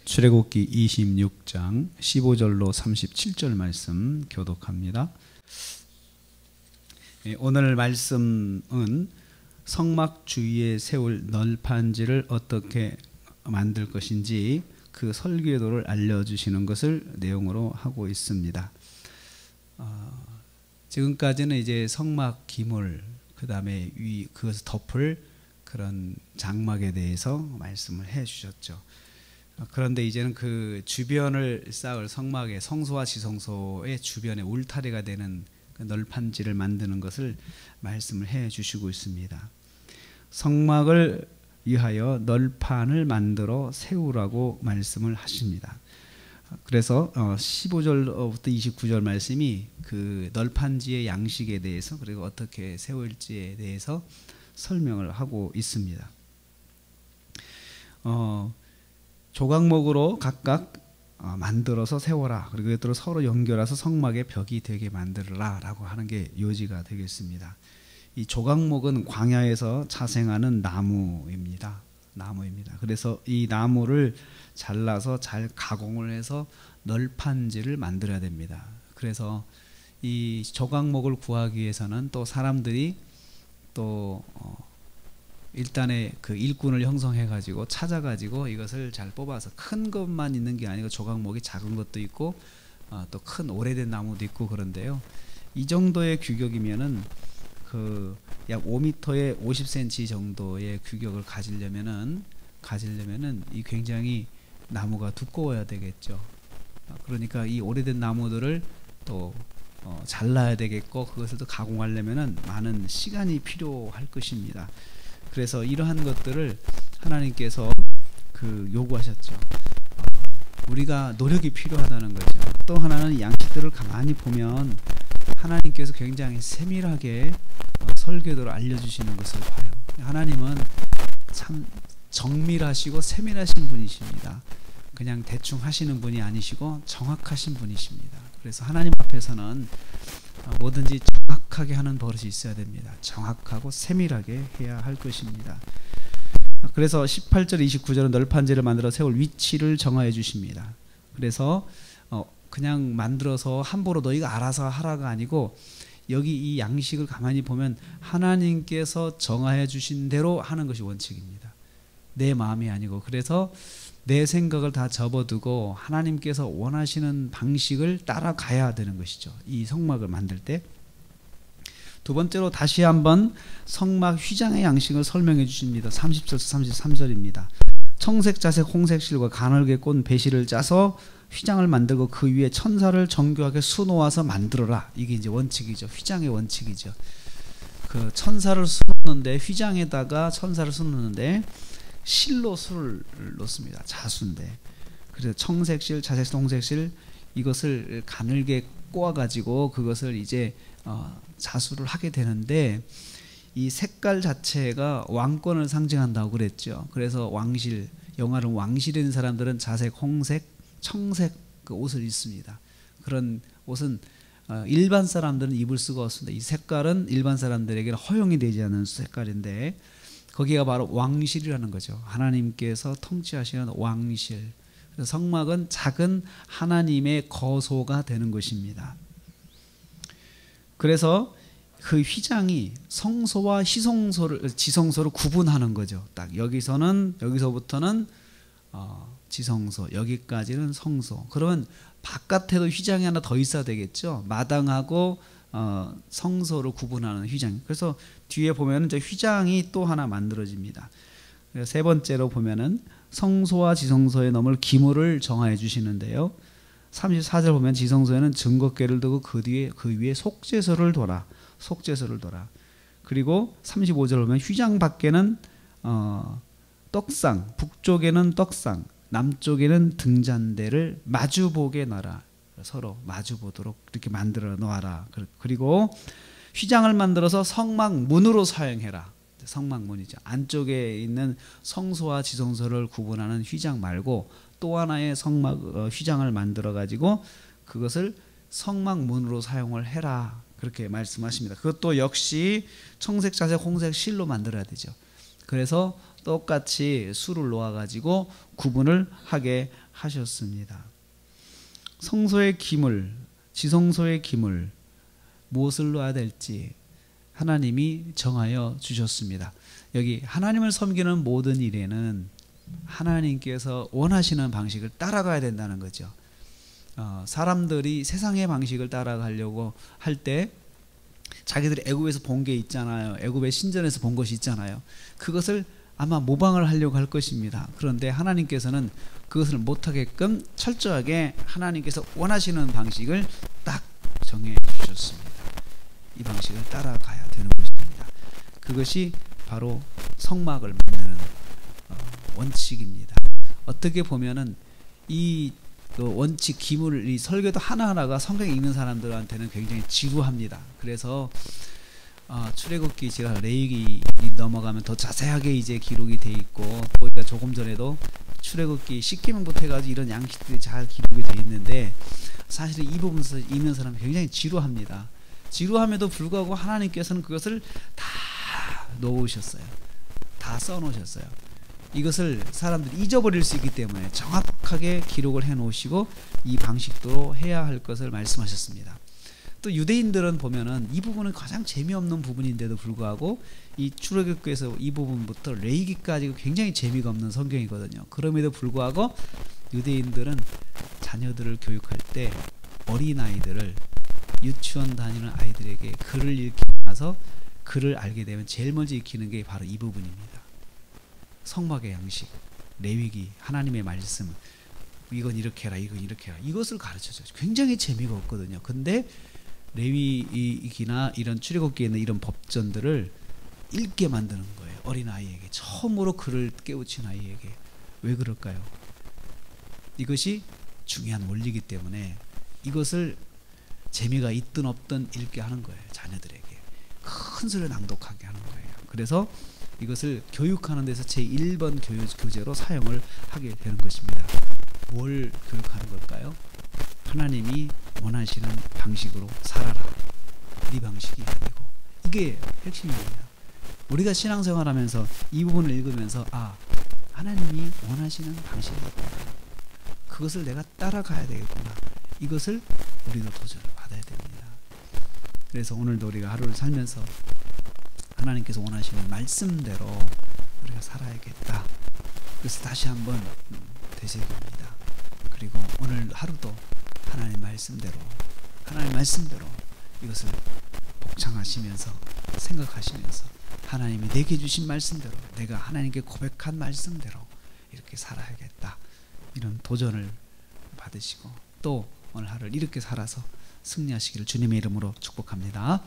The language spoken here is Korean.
출애굽기 26장 15절로 37절 말씀 교독합니다. 오늘 말씀은 성막 주위에 세울 널판지를 어떻게 만들 것인지 그 설계도를 알려주시는 것을 내용으로 하고 있습니다. 지금까지는 이제 성막 기물, 그 다음에 그것을 덮을 그런 장막에 대해서 말씀을 해 주셨죠. 그런데 이제는 그 주변을 쌓을 성막의 성소와 지성소의 주변에 울타리가 되는 그 널판지를 만드는 것을 말씀을 해 주시고 있습니다. 성막을 위하여 널판을 만들어 세우라고 말씀을 하십니다. 그래서 15절부터 29절 말씀이 그 널판지의 양식에 대해서 그리고 어떻게 세울지에 대해서 설명을 하고 있습니다. 조각목으로 각각 만들어서 세워라. 그리고 이것들을 서로 연결해서 성막의 벽이 되게 만들어라 라고 하는 게 요지가 되겠습니다. 이 조각목은 광야에서 자생하는 나무입니다. 그래서 이 나무를 잘라서 잘 가공을 해서 널판지를 만들어야 됩니다. 그래서 이 조각목을 구하기 위해서는 또 사람들이 또 일단에 그 일꾼을 형성해 가지고 찾아 가지고 이것을 잘 뽑아서 큰 것만 있는 게 아니고 조각목이 작은 것도 있고 또 큰 오래된 나무도 있고 그런데요. 이 정도의 규격이면은 그 약 5m에 50cm 정도의 규격을 가지려면은 이 굉장히 나무가 두꺼워야 되겠죠. 그러니까 이 오래된 나무들을 또 잘라야 되겠고 그것을 또 가공하려면은 많은 시간이 필요할 것입니다. 그래서 이러한 것들을 하나님께서 요구하셨죠. 우리가 노력이 필요하다는 거죠. 또 하나는 양식들을 가만히 보면 하나님께서 굉장히 세밀하게 설계도를 알려주시는 것을 봐요. 하나님은 참 정밀하시고 세밀하신 분이십니다. 그냥 대충 하시는 분이 아니시고 정확하신 분이십니다. 그래서 하나님 앞에서는 뭐든지 정확하게 하는 버릇이 있어야 됩니다. 정확하고 세밀하게 해야 할 것입니다. 그래서 18절 29절은 널판지를 만들어 세울 위치를 정하여 주십니다. 그래서 그냥 만들어서 함부로 너희가 알아서 하라가 아니고 여기 이 양식을 가만히 보면 하나님께서 정하여 주신 대로 하는 것이 원칙입니다. 내 마음이 아니고. 그래서 내 생각을 다 접어두고 하나님께서 원하시는 방식을 따라가야 되는 것이죠. 이 성막을 만들 때. 두 번째로 다시 한번 성막 휘장의 양식을 설명해 주십니다. 30절에서 33절입니다. 청색, 자색, 홍색 실과 가늘게 꼰 배실을 짜서 휘장을 만들고 그 위에 천사를 정교하게 수놓아서 만들어라. 이게 이제 원칙이죠. 휘장의 원칙이죠. 그 천사를 수놓는데 휘장에다가 천사를 수놓는데 실로 수를 놓습니다. 자수인데. 그래서 청색실, 자색실, 홍색실 이것을 가늘게 꼬아가지고 그것을 이제 자수를 하게 되는데 이 색깔 자체가 왕권을 상징한다고 그랬죠. 그래서 왕실, 영화는 왕실인 사람들은 자색, 홍색, 청색 그 옷을 입습니다. 그런 옷은 일반 사람들은 입을 수가 없습니다. 이 색깔은 일반 사람들에게는 허용이 되지 않는 색깔인데 거기가 바로 왕실이라는 거죠. 하나님께서 통치하시는 왕실. 그래서 성막은 작은 하나님의 거소가 되는 것입니다. 그래서 그 휘장이 성소와 지성소를 구분하는 거죠. 딱 여기서부터는 지성소, 여기까지는 성소. 그러면 바깥에도 휘장이 하나 더 있어야 되겠죠. 마당하고 성소를 구분하는 휘장. 그래서 뒤에 보면은 저 휘장이 또 하나 만들어집니다. 세 번째로 보면은 성소와 지성소에 넘을 기물을 정하여 주시는데요. 34절 보면 지성소에는 증거궤를 두고 그 위에 속죄소를 둬라. 그리고 35절 보면 휘장 밖에는 떡상, 북쪽에는 떡상, 남쪽에는 등잔대를 마주보게 놔라. 서로 마주보도록 이렇게 만들어 놓아라. 그리고 휘장을 만들어서 성막 문으로 사용해라. 성막문이죠. 안쪽에 있는 성소와 지성소를 구분하는 휘장 말고 또 하나의 휘장을 만들어 가지고 그것을 성막문으로 사용을 해라. 그렇게 말씀하십니다. 그것도 역시 청색, 자색, 홍색 실로 만들어야 되죠. 그래서 똑같이 수를 놓아 가지고 구분을 하게 하셨습니다. 성소의 기물, 지성소의 기물 무엇을 넣어야 될지 하나님이 정하여 주셨습니다. 여기 하나님을 섬기는 모든 일에는 하나님께서 원하시는 방식을 따라가야 된다는 거죠. 사람들이 세상의 방식을 따라가려고 할 때 자기들이 애굽에서 본 게 있잖아요. 애굽의 신전에서 본 것이 있잖아요. 그것을 아마 모방을 하려고 할 것입니다. 그런데 하나님께서는 그것을 못하게끔 철저하게 하나님께서 원하시는 방식을 딱 정해 주셨습니다. 이 방식을 따라가야 되는 것입니다. 그것이 바로 성막을 만드는 원칙입니다. 어떻게 보면은 이 원칙, 기물, 이 설교도 하나하나가 성경 읽는 사람들한테는 굉장히 지루합니다. 그래서 출애굽기 제가 레위기 넘어가면 더 자세하게 이제 기록이 돼 있고, 또 우리가 조금 전에도 출애굽기 10계명부터 해가지고 이런 양식들이 잘 기록이 돼 있는데, 사실 이 부분에서 읽는 사람이 굉장히 지루합니다. 지루함에도 불구하고 하나님께서는 그것을 다 놓으셨어요. 다 써놓으셨어요. 이것을 사람들이 잊어버릴 수 있기 때문에 정확하게 기록을 해놓으시고 이 방식대로 해야 할 것을 말씀하셨습니다. 또 유대인들은 보면은 이 부분은 가장 재미없는 부분인데도 불구하고 이 출애굽기에서 이 부분부터 레위기까지 굉장히 재미가 없는 성경이거든요. 그럼에도 불구하고 유대인들은 자녀들을 교육할 때 어린아이들을, 유치원 다니는 아이들에게 글을 읽고 나서 글을 알게 되면 제일 먼저 익히는 게 바로 이 부분입니다. 성막의 양식, 레위기, 하나님의 말씀, 이건 이렇게 해라, 이건 이렇게 해라, 이것을 가르쳐줘요. 굉장히 재미가 없거든요. 근데 레위기나 이런 출애굽기에 있는 이런 법전들을 읽게 만드는 거예요. 어린아이에게, 처음으로 글을 깨우친 아이에게. 왜 그럴까요? 이것이 중요한 원리이기 때문에 이것을 재미가 있든 없든 읽게 하는 거예요. 자녀들에게 큰 소리로 낭독하게 하는 거예요. 그래서 이것을 교육하는 데서 제1번 교재로 사용을 하게 되는 것입니다. 뭘 교육하는 걸까요? 하나님이 원하시는 방식으로 살아라. 네 방식이 아니고. 이게 핵심입니다. 우리가 신앙생활하면서 이 부분을 읽으면서 하나님이 원하시는 방식이 있구나. 그것을 내가 따라가야 되겠구나. 이것을 우리도 도전을 받아야 됩니다. 그래서 오늘도 우리가 하루를 살면서 하나님께서 원하시는 말씀대로 우리가 살아야겠다. 그래서 다시 한번 되새깁니다. 그리고 오늘 하루도 하나님 말씀대로 이것을 복창하시면서 생각하시면서 하나님이 내게 주신 말씀대로, 내가 하나님께 고백한 말씀대로 이렇게 살아야겠다. 이런 도전을 받으시고 또 오늘 하루를 이렇게 살아서 승리하시기를 주님의 이름으로 축복합니다.